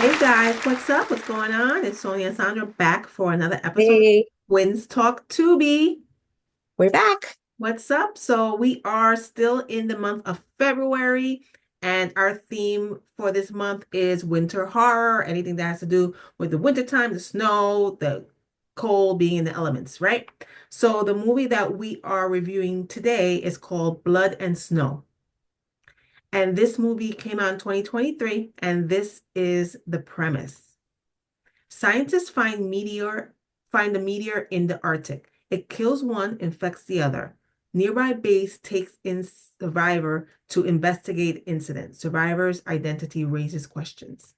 Hey guys, what's up? What's going on? It's Sonia and Sandra back for another episode of Hey, Twins Talk Tubi. we're back. What's up? So we are still in the month of February, and our theme for this month is winter horror, anything that has to do with the wintertime, the snow, the cold, being in the elements, right? So the movie that we are reviewing today is called Blood and Snow. And this movie came out in 2023, and this is the premise. Scientists find a meteor in the Arctic. It kills one, infects the other. Nearby base takes in survivor to investigate incident. Survivor's identity raises questions.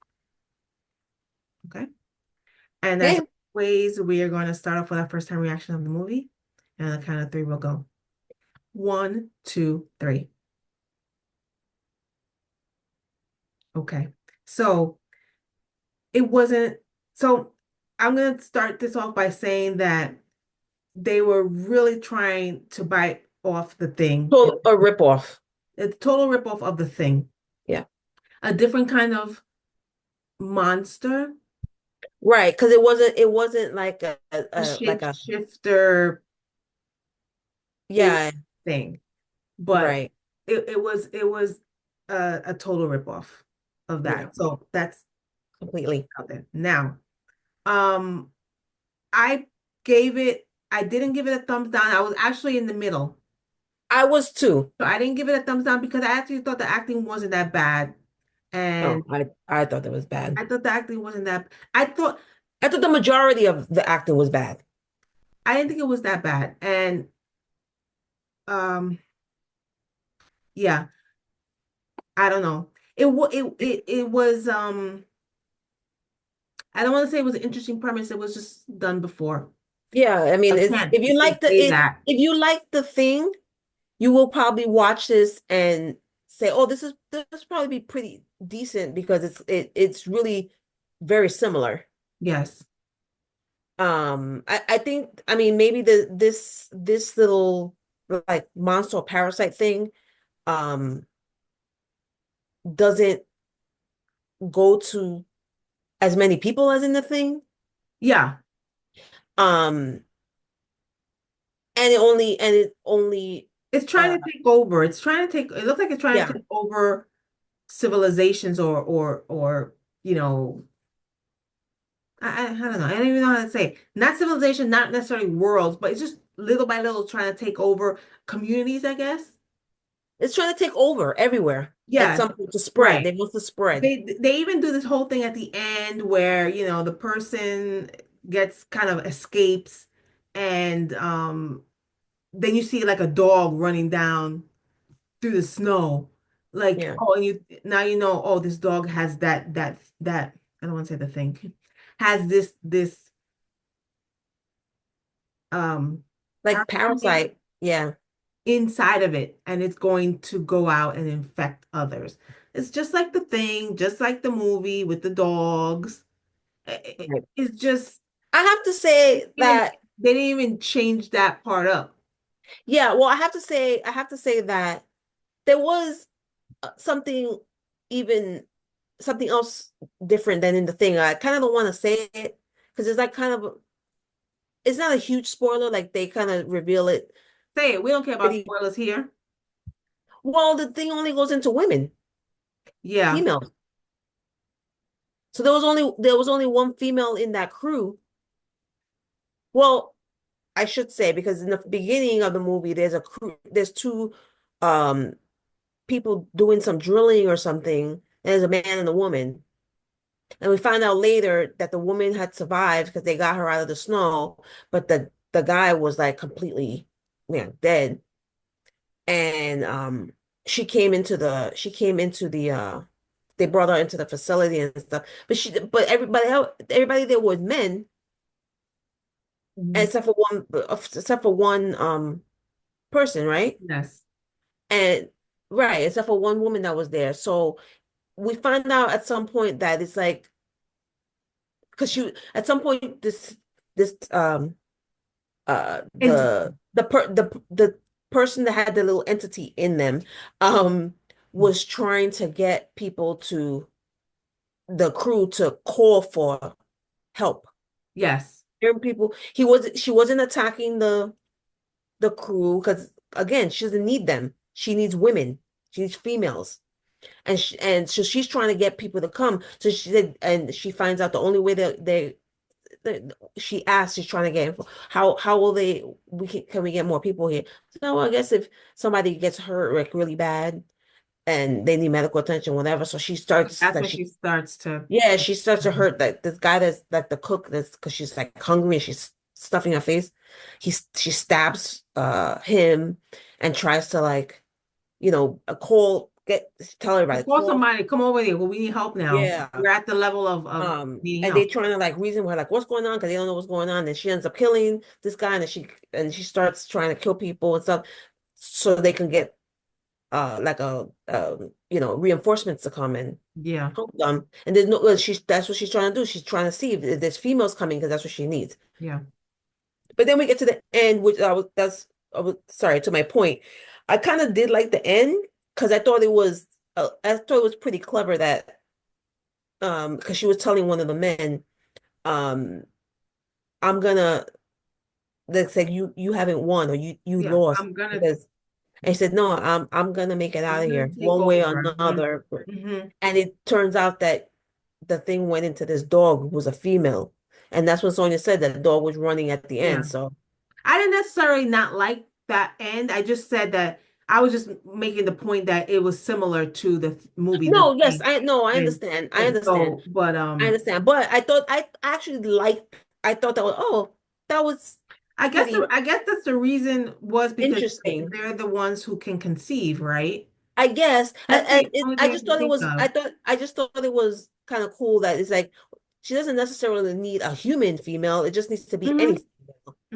Okay. And as Okay. always, we are going to start off with our first time reaction of the movie. And on the count of three, we'll go. One, two, three. Okay. So it wasn't, so I'm going to start this off by saying that they were really trying to bite off the thing. Total a ripoff. It's a total ripoff of the thing. Yeah. A different kind of monster, Right, because it wasn't like a like a shapeshifter alien yeah, thing, but right. it was a total ripoff of Yeah, that. So that's completely. out there. Now, um, I I didn't give it a thumbs down. I was actually in the middle. I was too. So I didn't give it a thumbs down because I actually thought the acting wasn't that bad. Oh, And I thought that was bad. I thought the acting wasn't that I thought I thought the majority of the acting was bad. I didn't think it was that bad. And um yeah, I don't know. It was I don't want to say it was an interesting premise. It was just done before. Yeah, I I mean, it's can't if you really like the say it that. if you like the thing, you will probably watch this and say, "Oh, this probably be pretty decent because it's really very similar." Yes. I think I mean maybe this little like monster or parasite thing um doesn't go to as many people as in the thing. Yeah. Um and it only It's uh trying to take over. It's trying to take it looks like it's trying to yeah, take over civilizations or you know, I don't know. I don't even know how to say it. Not civilization, not necessarily worlds, but it's just little by little trying to take over communities, I guess. it's trying to take over everywhere at Yes, some point to spread. right. They want to spread. They even do this whole thing at the end where, the person gets kind of escapes and then you see like a dog running down through the snow. Like, Yeah. oh, and you now you know, oh, this dog has that I don't want to say the thing. Has this Like parasite Parasite. Yeah. inside of it and it's going to go out and infect others. It's just like the thing, just like the movie with the dogs. Right. It's just I have to say even that they didn't even change that part up. yeah, well I have to say that there was something even something else different than in the thing. I kind of don't want to say it because it's like kind of it's not a huge spoiler. Like they kind of reveal it Say it. We don't care about pretty spoilers here. well. The thing only goes into women, Yeah. females. So there was only one female in that crew. Well, I should say because in the beginning of the movie, there's a crew. There's two um people doing some drilling or something, and there's a man and a woman. And we find out later that the woman had survived because they got her out of the snow, but the guy was like completely, yeah, dead. And she came into the they brought her into the facility and stuff. But everybody there was men, Mhm. except for one person, right? Yes. And right, except for one woman that was there. So we find out at some point that it's like because she at some point this Entity. the person that had the little entity in them um was trying to get people to the crew to call for help. Yes. Hearing people, she wasn't attacking the crew because again, she doesn't need them. She needs women. She needs females. And so she's trying to get people to come. So she said, and she finds out the only way that they she asked, she's trying to get info. How will they can we get more people here? So well, I guess if somebody gets hurt like really bad and they need medical attention, whatever. So she starts That's like when she she starts to. yeah, she starts to hurt like this guy that's like the cook that's because she's like hungry and she's stuffing her face. She stabs him and tries to like, tell everybody, Before call. somebody come over here, well, we need help now. Yeah. We're at the level of needing And they help. trying to like reason with her, like, what's going on? Because they don't know what's going on. And she ends up killing this guy, and she starts trying to kill people and stuff, so they can get like a reinforcements to come and Yeah, help them. And there's no, well, she's that's what she's trying to do. She's trying to see if there's females coming because that's what she needs. yeah. But then we get to the end, which I was sorry to my point. I kind of did like the end because I thought it was pretty clever that because she was telling one of the men um I'm gonna that's like you haven't won or you Yeah, lost because and he said no I'm gonna make it out I'm of gonna here take one way or over. another Hmm. and it turns out that the thing went into this dog who was a female and that's when Sonia said that the dog was running at the Yeah. end so I didn't necessarily not like that end. I just said that I was just making the point that it was similar to the movie, the no yes thing. I no I And understand and so, but I understand but I actually liked I thought that was that was pretty I guess that's the reason was because interesting. they're the ones who can conceive, right? I guess That's the only I thing I just can thought it think was of. I just thought it was kind of cool that it's like she doesn't necessarily need a human female. It just needs to be Hmm. any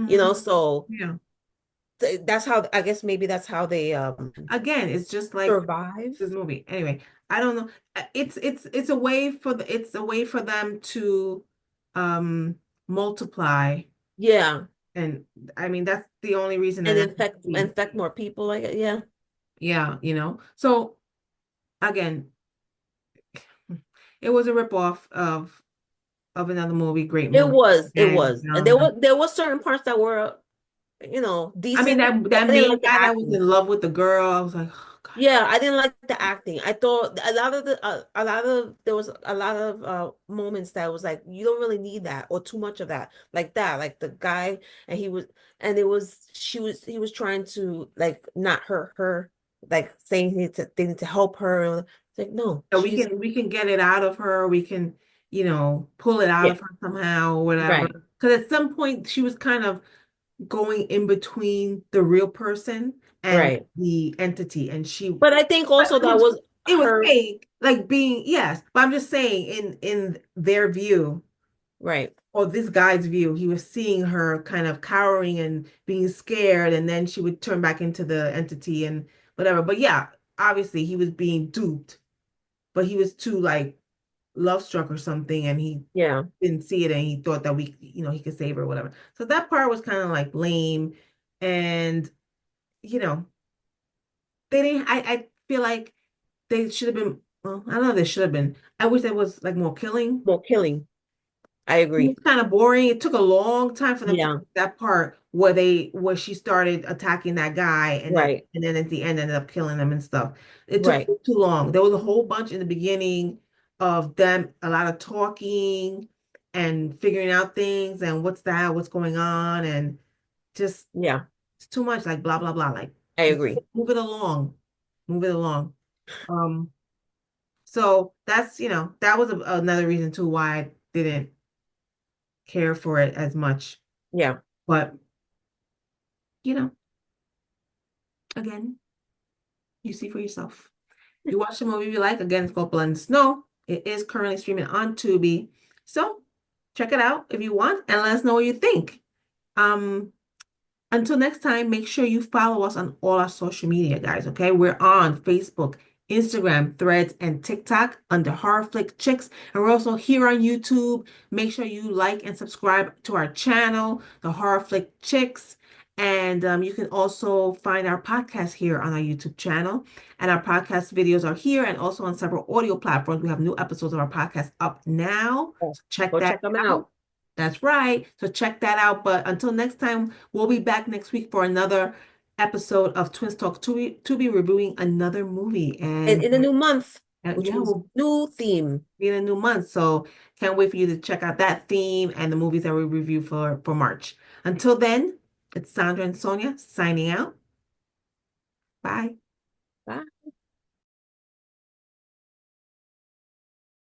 female, Hmm. so Yeah. that's how I guess maybe that's how they Again, it's just like survive. this movie. Anyway, I don't know. It's a way for it's a way for them to um multiply. Yeah, And I mean that's the only reason and that I can see. infect more people like yeah. Yeah, you know. So again, it was a ripoff of another movie, great movie. It And was. And there was certain parts that were I mean decent. that I didn't main like the guy that was acting. in love with the girl, I was like, oh God. Yeah, I didn't like the acting. I thought a lot of there was a lot of moments that was like you don't really need that or too much of that. Like that, like the guy and he was and it was he was trying to like not hurt her, like saying they need to help her. It's like no, Yeah, she's we can get it out of her. We can, pull it out yeah, of her somehow or whatever. right, Because at some point she was kind of going in between the real person and right. the entity, and But I think also that was it was her fake, like being yes. But I'm just saying, in their view, right. or this guy's view, he was seeing her kind of cowering and being scared, and then she would turn back into the entity and whatever. But yeah, obviously he was being duped, but he was too like love struck or something, and he Yeah, didn't see it, and he thought that he could save her or whatever. So that part was kind of like lame, and you know, they didn't. I feel like they should have been. Well, I don't know. If they should have been. I wish there was like more killing. more killing. I agree. It's kind of boring. It took a long time for them to Yeah, get that part where she started attacking that guy, right, and then at the end ended up killing him and stuff. It took right. too long. There was a whole bunch in the beginning of them, a lot of talking and figuring out things and what's going on, and just Yeah, it's too much like blah blah blah. Like I agree. move it along, move it along. Um, so that's that was another reason too why I didn't care for it as much. Yeah. But, you know, again, you see for yourself. You watch the movie you like. Again, it's called Blood and Snow. It is currently streaming on Tubi. So check it out if you want and let us know what you think. Um, Until next time, make sure you follow us on all our social media, guys, okay? We're on Facebook, Instagram, Threads, and TikTok under Horror Flick Chicks. And we're also here on YouTube. Make sure you like and subscribe to our channel, the Horror Flick Chicks. And you can also find our podcast here on our YouTube channel. And our podcast videos are here and also on several audio platforms. We have new episodes of our podcast up now. Oh, So check go that check them out. out. That's right. So check that out. But until next time, we'll be back next week for another episode of Twins Talk Tubi reviewing another movie. And And in a new month, which yeah, means we'll new theme. be in a new month. So can't wait for you to check out that theme and the movies that we review for March. Until then, it's Sandra and Sonia signing out. Bye. Bye.